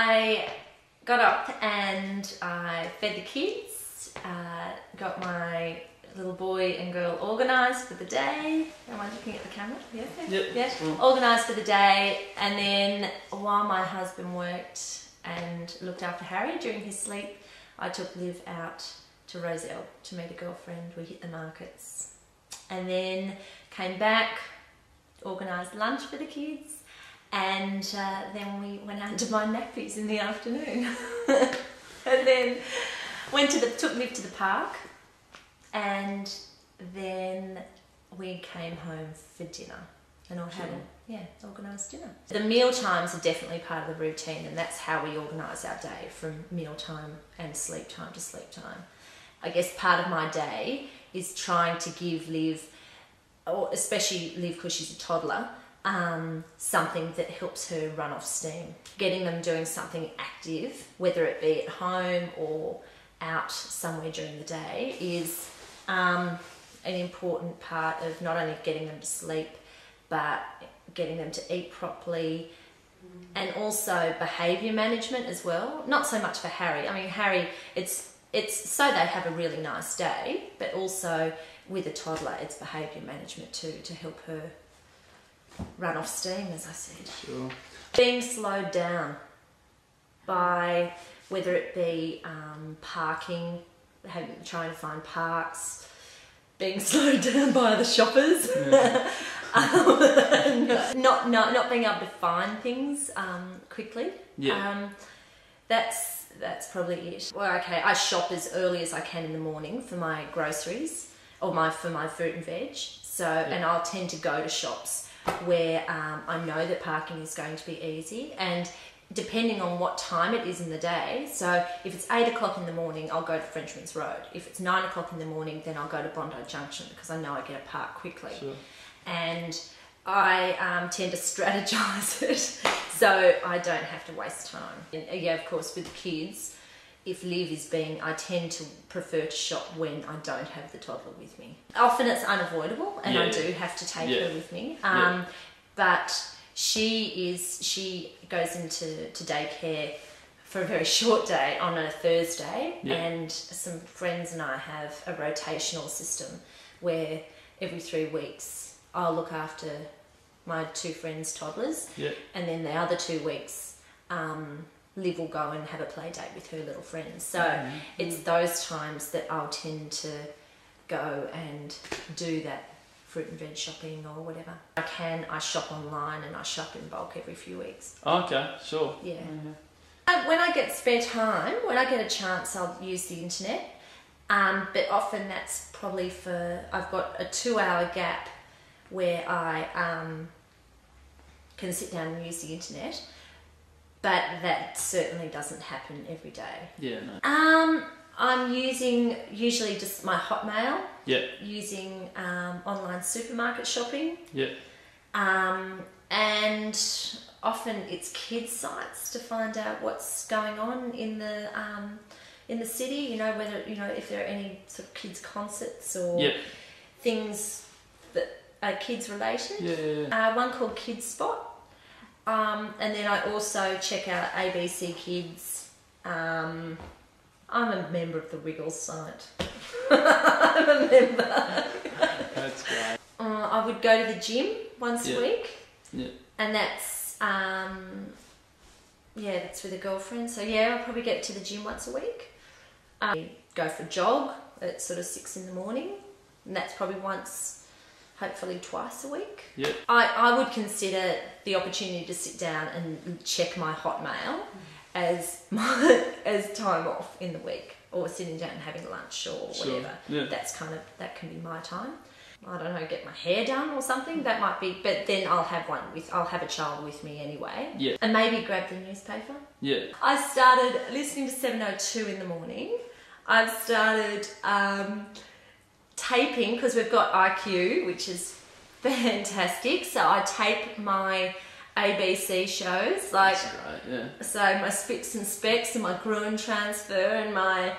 I got up and I fed the kids, got my little boy and girl organised for the day. Am I looking at the camera? Yeah. Yep. Yeah. Organised for the day, and then while my husband worked and looked after Harry during his sleep, I took Liv out to Rozelle to meet a girlfriend. We hit the markets, and then came back, organised lunch for the kids, and then we went out to buy nappies in the afternoon. And then took Liv to the park, and then we came home for dinner and all had organised dinner. The meal times are definitely part of the routine, and that's how we organise our day, from meal time and sleep time to sleep time. I guess part of my day is trying to give Liv, or especially Liv because she's a toddler, something that helps her run off steam. Getting them doing something active, whether it be at home or out somewhere during the day, is an important part of not only getting them to sleep, but getting them to eat properly, and also behaviour management as well. Not so much for Harry. I mean, Harry, it's so they have a really nice day, but also with a toddler, it's behaviour management too, to help her run off steam, as I said. Sure. Being slowed down by whether it be parking, trying to find parks, being slowed down by the shoppers, not being able to find things quickly. Yeah. That's probably it. Well, okay, I shop as early as I can in the morning for my groceries or for my fruit and veg. So, and I'll tend to go to shops where I know that parking is going to be easy, and depending on what time it is in the day. So if it's 8 o'clock in the morning, I'll go to Frenchman's Road. If it's 9 o'clock in the morning, then I'll go to Bondi Junction, because I know I get a park quickly. Sure. And I tend to strategize it so I don't have to waste time. And yeah, of course, with kids, if Liv is I tend to prefer to shop when I don't have the toddler with me. Often it's unavoidable, and I do have to take her with me. But she goes into daycare for a very short day on a Thursday, and some friends and I have a rotational system where every 3 weeks I'll look after my 2 friends' toddlers, and then the other 2 weeks Liv will go and have a play date with her little friends. So it's those times that I'll tend to go and do that fruit and veg shopping or whatever. I shop online, and I shop in bulk every few weeks. Okay, sure. Yeah. When I get spare time, when I get a chance, I'll use the internet. But often that's probably I've got a 2-hour gap where I can sit down and use the internet, but that certainly doesn't happen every day. Yeah, no. I'm using usually just my Hotmail. Yeah. Using online supermarket shopping. Yeah. And often it's kids sites to find out what's going on in the city. You know, whether if there are any sort of kids concerts or things that are kids related. Yeah. One called Kids Spot. And then I also check out ABC Kids. I'm a member of the Wiggles site. I'm a member. That's great. I would go to the gym once a week. Yeah. And that's that's with a girlfriend. So yeah, I'll probably get to the gym once a week. Go for a jog at sort of 6 in the morning. And that's probably hopefully twice a week. Yeah. I would consider the opportunity to sit down and check my Hotmail as time off in the week, or sitting down and having lunch or whatever. Yeah. That can be my time. I don't know, get my hair done or something. That might be, but then I'll have a child with me anyway. Yeah. And maybe grab the newspaper. Yeah. I started listening to 702 in the morning. I've started taping, because we've got IQ, which is fantastic. So I tape my ABC shows, like so my Spicks and Specks and my Gruen Transfer and my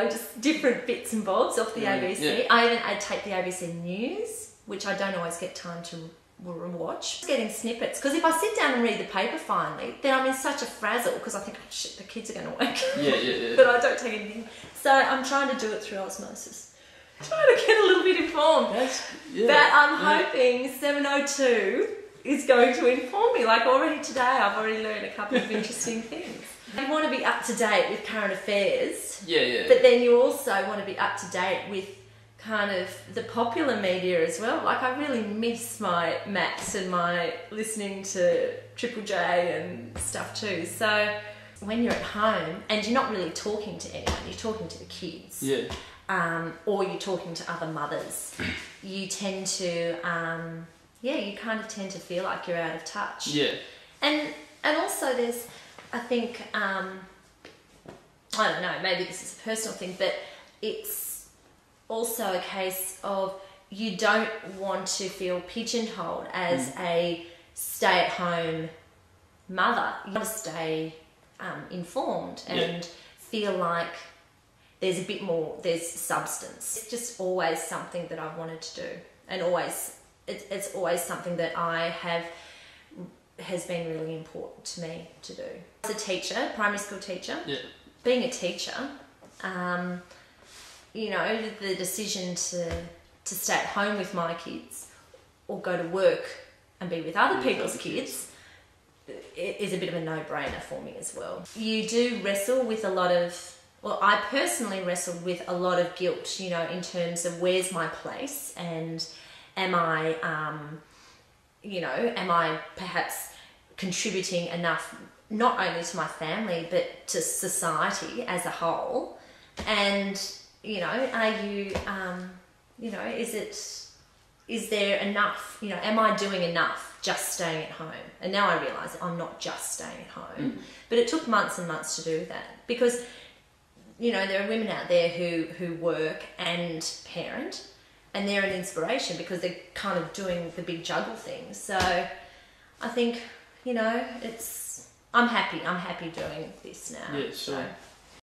just different bits and bobs off the ABC. I tape the ABC News, which I don't always get time to watch. Getting snippets, because if I sit down and read the paper finally, then I'm in such a frazzle because I think, oh shit, the kids are going to wake. Yeah. But I don't take anything. So I'm trying to do it through osmosis. Trying to get a little bit informed. But I'm hoping 702 is going to inform me. Like already today, I've already learned a couple of interesting things. You want to be up to date with current affairs. Yeah. But then you also want to be up to date with kind of the popular media as well. Like I really miss my Max and my listening to Triple J and stuff too. So when you're at home and you're not really talking to anyone, you're talking to the kids. Yeah. Or you're talking to other mothers, you tend to, you kind of tend to feel like you're out of touch. Yeah. And also there's, I think, I don't know, maybe this is a personal thing, but it's also a case of you don't want to feel pigeonholed as a stay-at-home mother. You want to stay informed and feel like there's substance. It's just always something that I've wanted to do, and it's always something that has been really important to me to do. As a teacher, primary school teacher, being a teacher, the decision to stay at home with my kids or go to work and be with other people's kids is a bit of a no-brainer for me as well. You do wrestle with I personally wrestled with a lot of guilt, in terms of where's my place, and am I perhaps contributing enough not only to my family but to society as a whole, and are you is there enough, am I doing enough just staying at home? And now I realise that I'm not just staying at home, but it took months and months to do that, because there are women out there who work and parent, and they're an inspiration because they're kind of doing the big juggle thing. So I think, I'm happy doing this now. Yeah, sure. So.